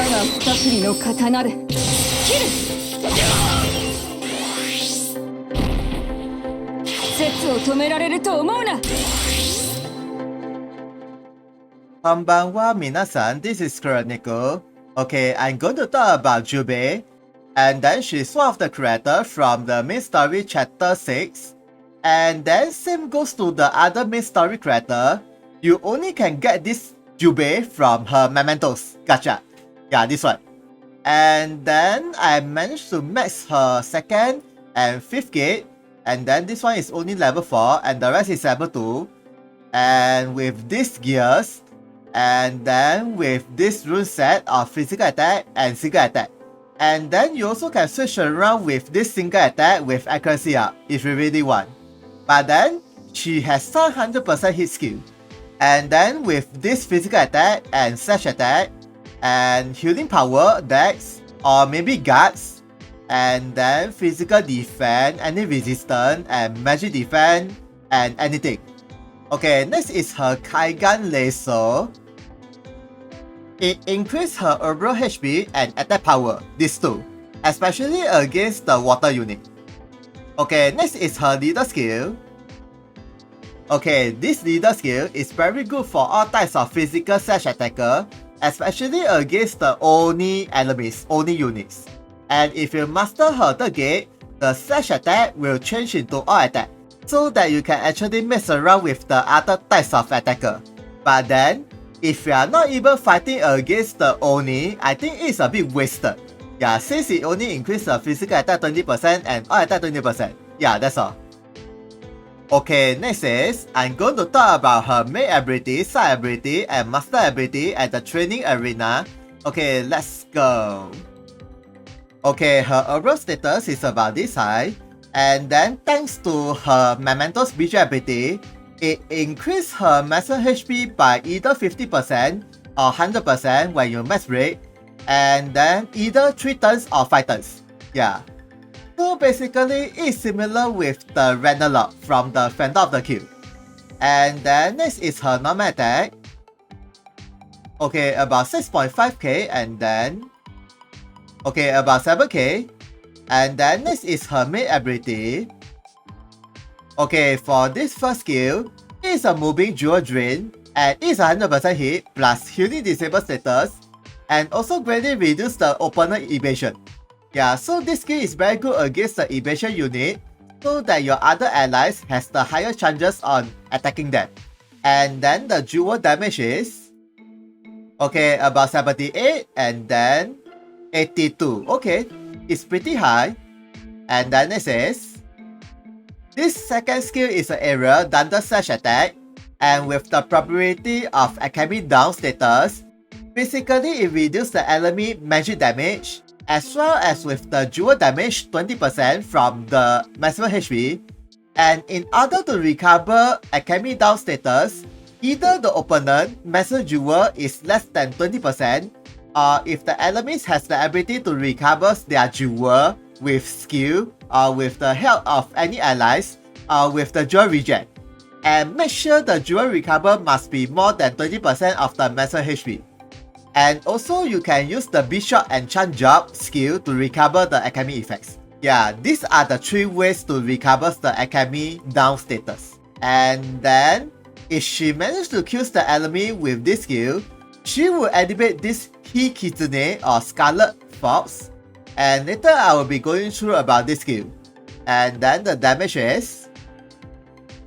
が二振りの刀で切る。説を止められると思うな。こんばんは、皆さん。This is Chronicle. Okay, I'm going to talk about Jubei, and then she's one of the characters from the main story chapter 6. And then same goes to the other main story character. You only can get this Jubei from her mementos. Gotcha. Yeah, this one. And then I managed to max her 2nd and 5th gate. And then this one is only level 4 and the rest is level 2. And with these gears, and then with this rune set of physical attack and single attack. And then you also can switch around with this single attack with accuracy up if you really want. But then she has 100% hit skill. And then with this physical attack and slash attack and healing power, dex, or maybe guards, and then physical defense, any resistance, and magic defense, and anything. Okay, next is her Kaigan Laser. It increases her overall HP and attack power, these two, especially against the water unit. Okay, next is her leader skill. Okay, this leader skill is very good for all types of physical slash attacker, especially against the Oni enemies, Oni units. And if you master her third gate, the slash attack will change into all attack, so that you can actually mess around with the other types of attacker. But then, if you are not even fighting against the Oni, I think it's a bit wasted. Yeah, since it only increases the physical attack 20% and all attack 20%. Yeah, that's all. Okay, next is, I'm going to talk about her main ability, side ability, and master ability at the training arena. Okay, let's go. Okay, her overall status is about this high. And then thanks to her Memento's visual ability, it increased her maximum HP by either 50% or 100% when you max break, and then either 3 turns or 5 turns. Yeah. So basically, it's similar with the Renalot from the Fender of the Cube. And then next is her normal attack. Okay, about 6.5k, and then okay, about 7k. And then next is her main ability. Okay, for this first skill, it's a moving dual drain, and it's 100% hit plus healing disable status, and also greatly reduce the opponent evasion. Yeah, so this skill is very good against the evasion unit, so that your other allies has the higher chances on attacking them. And then the dual damage is okay, about 78, and then 82. Okay, it's pretty high. And then next is, this second skill is an area Thunder Slash attack, and with the probability of Academy down status, basically it reduces the enemy magic damage, as well as with the dual damage 20% from the maximum HP. And in order to recover Academy down status, either the opponent maximum dual is less than 20%, or if the enemies has the ability to recover their dual with skill or with the help of any allies or with the dual reject. And make sure the dual recover must be more than 20% of the maximum HP. And also you can use the Bishop and Chant Job skill to recover the Academy effects. Yeah, these are the 3 ways to recover the Academy down status. And then, if she manages to kill the enemy with this skill, she will activate this Kitsune or Scarlet Fox. And later I will be going through about this skill. And then the damage is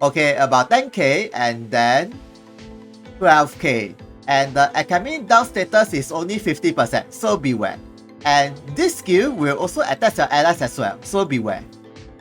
okay, about 10k, and then 12k. And the Academy down status is only 50%, so beware. And this skill will also attack your allies as well, so beware.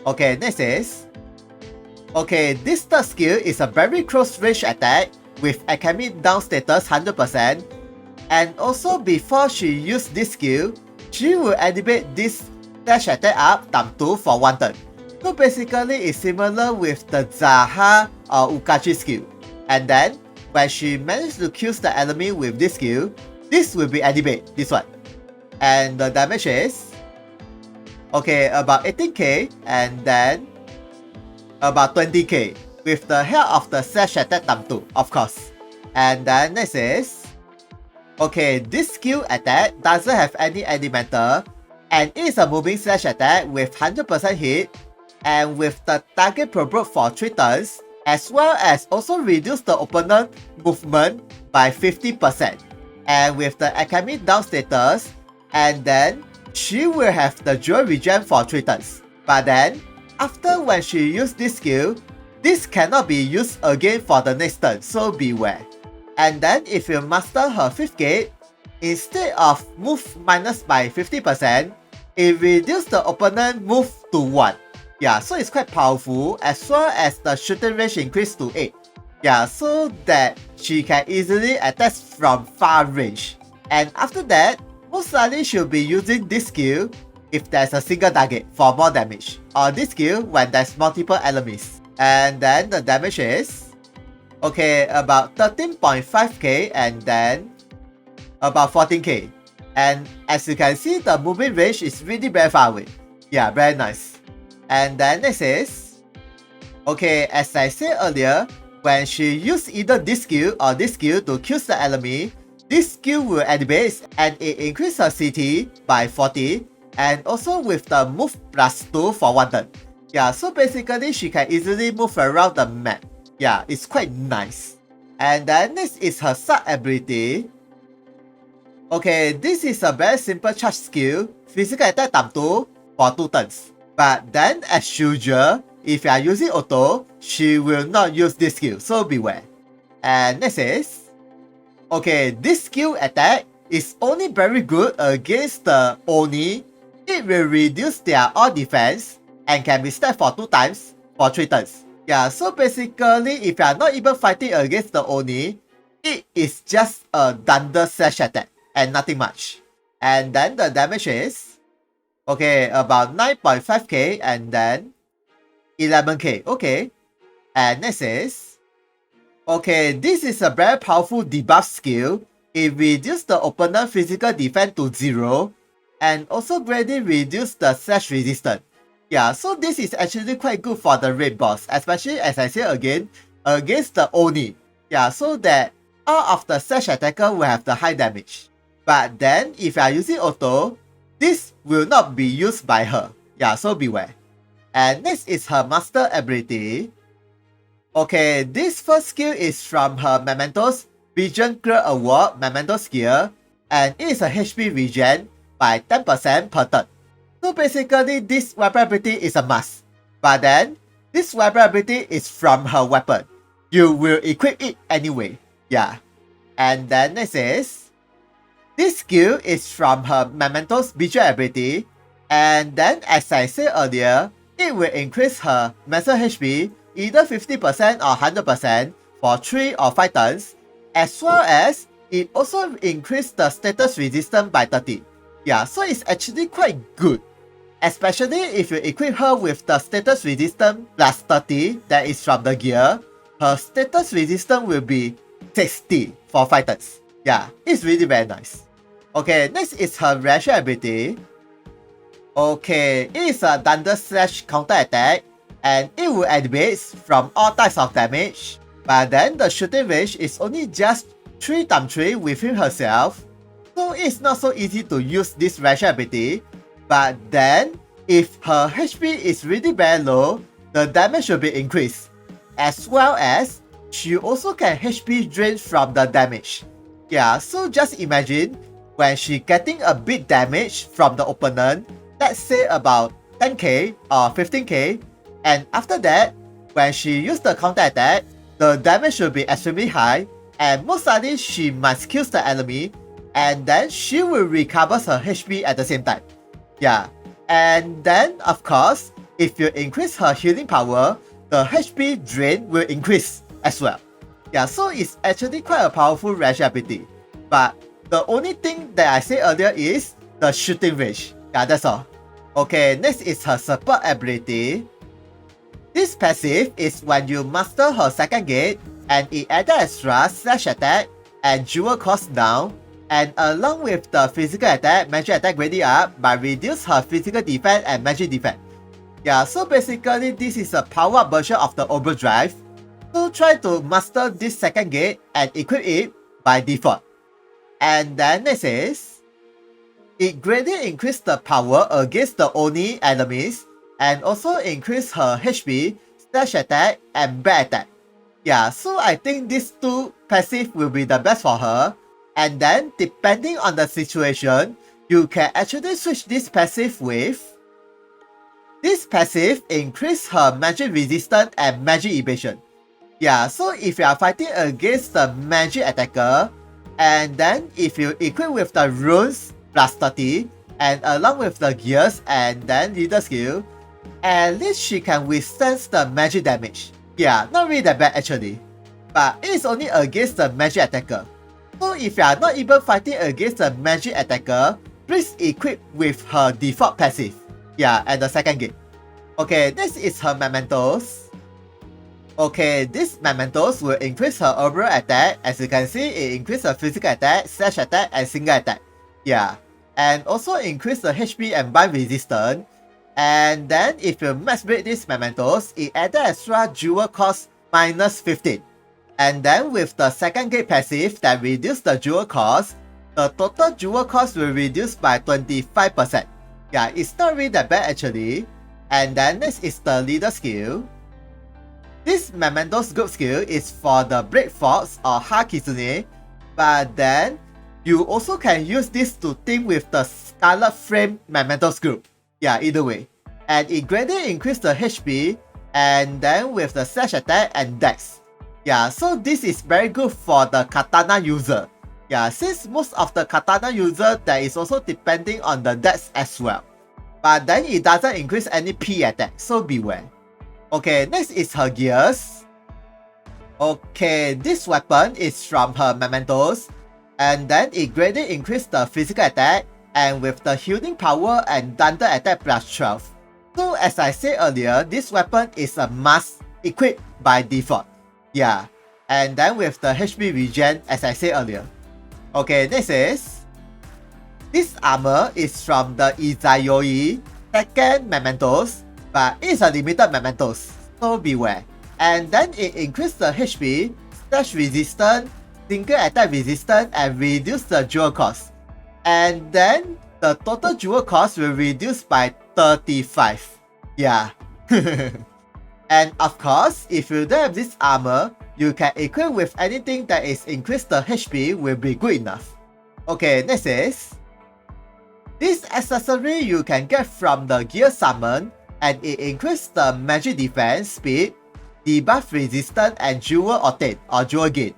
Okay, next is, okay, this third skill is a very close range attack with Academy down status 100%. And also before she used this skill, she will activate this dash attack up ×2 for 1 turn. So basically it's similar with the Zaha or Ukachi skill. And then when she manages to kill the enemy with this skill, this will be activated, this one. And the damage is okay, about 18k, and then about 20k with the help of the slash attack ×2, of course. And then next is Okay, this skill attack doesn't have any elemental and is a moving slash attack with 100% hit and with the target provoked for 3 turns, as well as also reduce the opponent movement by 50%. And with the Alchemy down status, and then she will have the dual regen for 3 turns. But then, after when she used this skill, this cannot be used again for the next turn, so beware. And then if you master her 5th gate, instead of move minus by 50%, it reduces the opponent move to 1. Yeah, so it's quite powerful, as well as the shooting range increased to 8. Yeah, so that she can easily attack from far range. And after that, most likely she'll be using this skill if there's a single target for more damage, or this skill when there's multiple enemies. And then the damage is okay, about 13.5k and then about 14k. And as you can see, the moving range is really very far away. Yeah, very nice. And then next is, okay, as I said earlier, when she used either this skill or this skill to kill the enemy, this skill will activate and it increases her CT by 40 and also with the move plus 2 for 1 turn. Yeah, so basically she can easily move around the map. Yeah, it's quite nice. And then next is her sub ability. Okay, this is a very simple charge skill, physical attack times 2 for 2 turns. But then as usual, if you are using auto, she will not use this skill, so beware. And next is, okay, this skill attack is only very good against the Oni. It will reduce their all defense and can be stacked for 2 times for 3 turns. Yeah, so basically if you are not even fighting against the Oni, it is just a thunder slash attack and nothing much. And then the damage is, okay, about 9.5k and then 11k, okay. And next is, okay, this is a very powerful debuff skill. It reduces the opponent physical defense to 0 and also greatly reduces the slash resistance. Yeah, so this is actually quite good for the raid boss, especially as I say again, against the Oni. Yeah, so that all of the slash attacker will have the high damage. But then if you are using auto, this will not be used by her. Yeah, so beware. And next is her master ability. Okay, this first skill is from her Mementos Vision Clear Award Memento skill, and it is a HP regen by 10% per turn. So basically this weapon ability is a must. But then, this weapon ability is from her weapon. You will equip it anyway. Yeah. And then next is, this skill is from her Mementos Visual ability. And then as I said earlier, it will increase her maximum HP either 50% or 100% for 3 or 5 turns. As well as, it also increases the status resistance by 30. Yeah, so it's actually quite good. Especially if you equip her with the status resistance plus 30 that is from the gear, her status resistance will be 60 for 5 turns. Yeah, it's really very nice. Okay, next is her rational ability. Okay, it is a thunder slash counter attack and it will activate from all types of damage. But then the shooting range is only just 3 times 3 within herself. So it's not so easy to use this rational ability. But then, if her HP is really very low, the damage will be increased. As well as, she also can HP drain from the damage. Yeah, so just imagine, when she getting a big damage from the opponent, let's say about 10k or 15k, and after that, when she use the counter attack, the damage will be extremely high, and most likely she must kill the enemy, and then she will recover her HP at the same time. Yeah, and then of course, if you increase her healing power, the HP drain will increase as well. Yeah, so it's actually quite a powerful rash ability. But the only thing that I said earlier is the shooting range. Yeah, that's all. Okay, next is her support ability. This passive is when you master her second gate and it adds extra slash attack and jewel cost down, and along with the physical attack, magic attack grading up, but reduce her physical defense and magic defense. Yeah, so basically this is a power up version of the overdrive. So try to master this second gate and equip it by default. and then next is it greatly increased the power against the Oni enemies and also increased her HP, slash attack, and bad attack. Yeah, so I think these two passive will be the best for her. And then depending on the situation, you can actually switch this passive with this passive increase her magic resistance and magic evasion. Yeah, so if you are fighting against the magic attacker, and then if you equip with the runes plus 30, and along with the gears and then leader skill, at least she can withstand the magic damage. Yeah, not really that bad actually. But it is only against the magic attacker. So if you are not even fighting against the magic attacker, please equip with her default passive. Yeah, at the second gate. Okay, this is her mementos. Okay, these mementos will increase her overall attack. As you can see, it increases her physical attack, slash attack, and single attack. Yeah, and also increase the HP and bind resistance. And then if you max break these mementos, it added extra jewel cost minus 15. And then with the second gate passive that reduce the jewel cost, the total jewel cost will reduce by 25%. Yeah, it's not really that bad actually. And then next is the leader skill. This mementos group skill is for the Blade Fox or Kitsune, but then you also can use this to team with the Scarlet Flame mementos group. Yeah, either way. And it greatly increases the HP and then with the slash attack and dex. Yeah, so this is very good for the katana user. Yeah, since most of the katana user that is also depending on the dex as well. But then it doesn't increase any P attack, so beware. Okay, next is her gears. Okay, this weapon is from her mementos. And then it greatly increased the physical attack and with the healing power and thunder attack plus 12. So as I said earlier, this weapon is a must equip by default. Yeah, and then with the HP regen as I said earlier. Okay, next is this armor is from the Izayoi second mementos, but it's a limited mementos, so beware. And then it increased the HP, slash resistance, single attack resistance, and reduce the jewel cost. And then the total jewel cost will reduce by 35. Yeah. And of course, if you don't have this armor, you can equip with anything that is increase the HP will be good enough. Okay, next is this accessory you can get from the gear summon, and it increases the magic defense, speed, debuff resistance, and jewel obtain or jewel gain.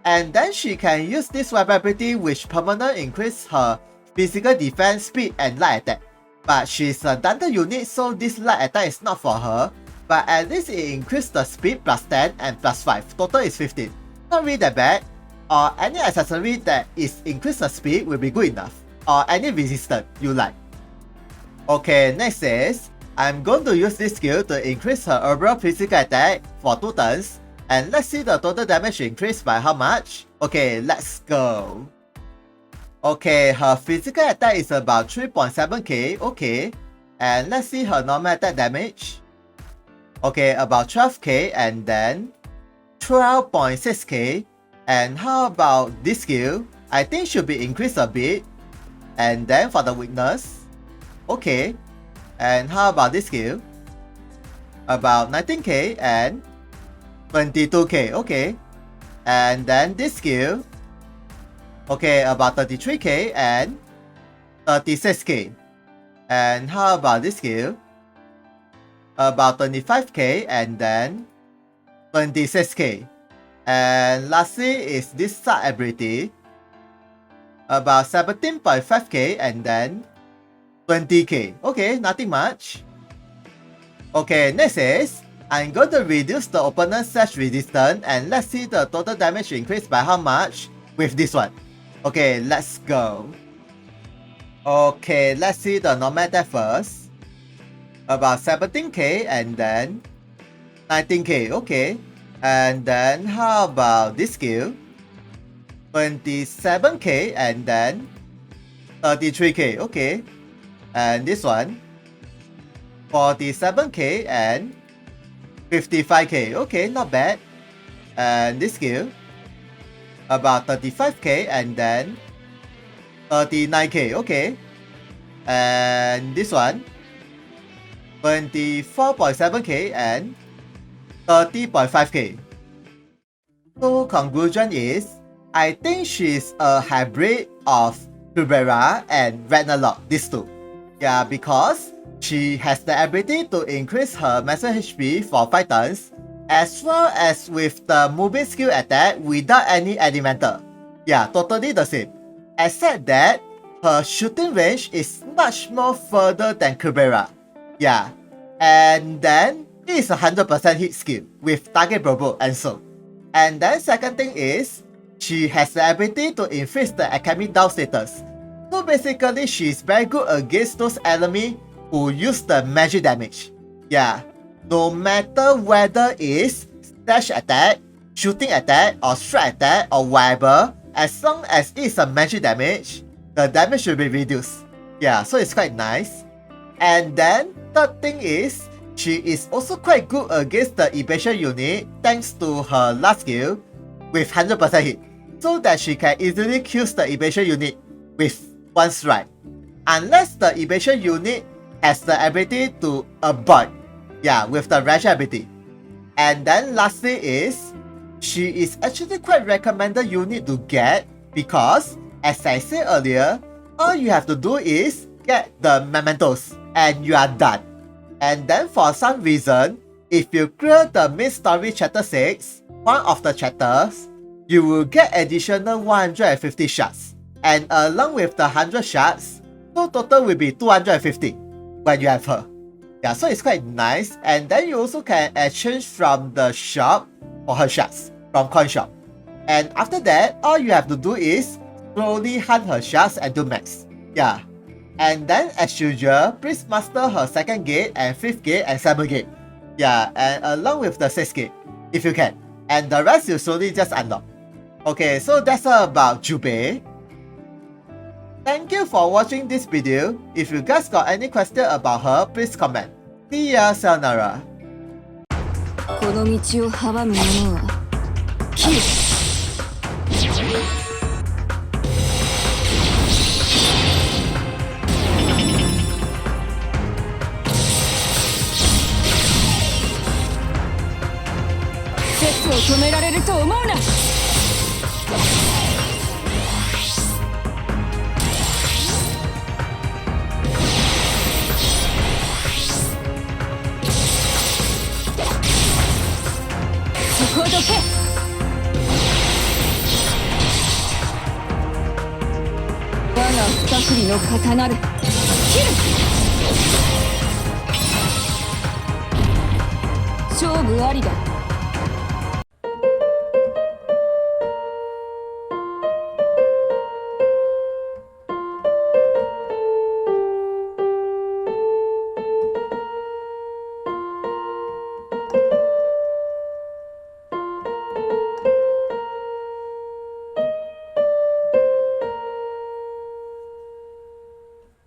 And then she can use this weapon ability which permanently increase her physical defense, speed, and light attack. But she's a thunder unit, so this light attack is not for her. But at least it increases the speed plus 10 and plus 5. Total is 15. Not really that bad. Or any accessory that is increase the speed will be good enough. Or any resistance you like. Okay, next is I'm going to use this skill to increase her overall physical attack for 2 turns. And let's see the total damage increase by how much. Okay, let's go. Okay, her physical attack is about 3.7k. Okay, and let's see her normal attack damage. Okay, about 12k and then 12.6k. And how about this skill? I think should be increased a bit. And then for the weakness. Okay, and how about this skill? About 19k and 22k. Okay, and then this skill. Okay, about 33k and 36k. And how about this skill? About 25k and then 26k. And lastly is this sub ability. About 17.5k and then 20k. Okay, nothing much. Okay, next is I'm going to reduce the opponent's slash resistance and let's see the total damage increase by how much with this one. Okay, let's go. Okay, let's see the normal attack first. About 17k and then 19k. Okay, and then how about this skill? 27k and then 33k. Okay, and this one 47k and 55k. Okay, not bad. And this skill about 35k and then 39k, okay. And this one, 24.7k and 30.5k. So conclusion is, I think she's a hybrid of Jubei and Ragnarok, these two. Yeah, because she has the ability to increase her maximum HP for 5 turns, as well as with the moving skill attack without any elemental. Yeah, totally the same. Except that her shooting range is much more further than Jubei. Yeah, and then it is a 100% hit skill with target provoke and so. And then second thing is, she has the ability to increase the Alchemy down status. So basically, she's very good against those enemies who use the magic damage. Yeah, no matter whether it's dash attack, shooting attack, or strike attack, or whatever, as long as it's a magic damage, the damage should be reduced. Yeah, so it's quite nice. And then third thing is, she is also quite good against the evasion unit thanks to her last skill with 100% hit, so that she can easily kill the evasion unit with one strike, unless the evasion unit has the ability to avoid, yeah, with the range ability. And then lastly is, she is actually quite recommended unit to get because, as I said earlier, all you have to do is get the mementos and you are done. And then for some reason, if you clear the main story chapter 6, one of the chapters, you will get additional 150 shards. And along with the 100 shards, so total will be 250 when you have her. Yeah, so it's quite nice. And then you also can exchange from the shop for her shards from coin shop. And after that, all you have to do is slowly hunt her shards and do max. Yeah. And then as usual, please master her 2nd gate and 5th gate and 7th gate. Yeah, and along with the 6th gate, if you can. And the rest you slowly just unlock. Okay, so that's all about Jubei. Thank you for watching this video. If you guys got any question about her, please comment. See ya, sayonara. この道を阻む者は切る。説を止められると思うな。そこどけ。我が二振りの刀る。切る。勝負ありだ。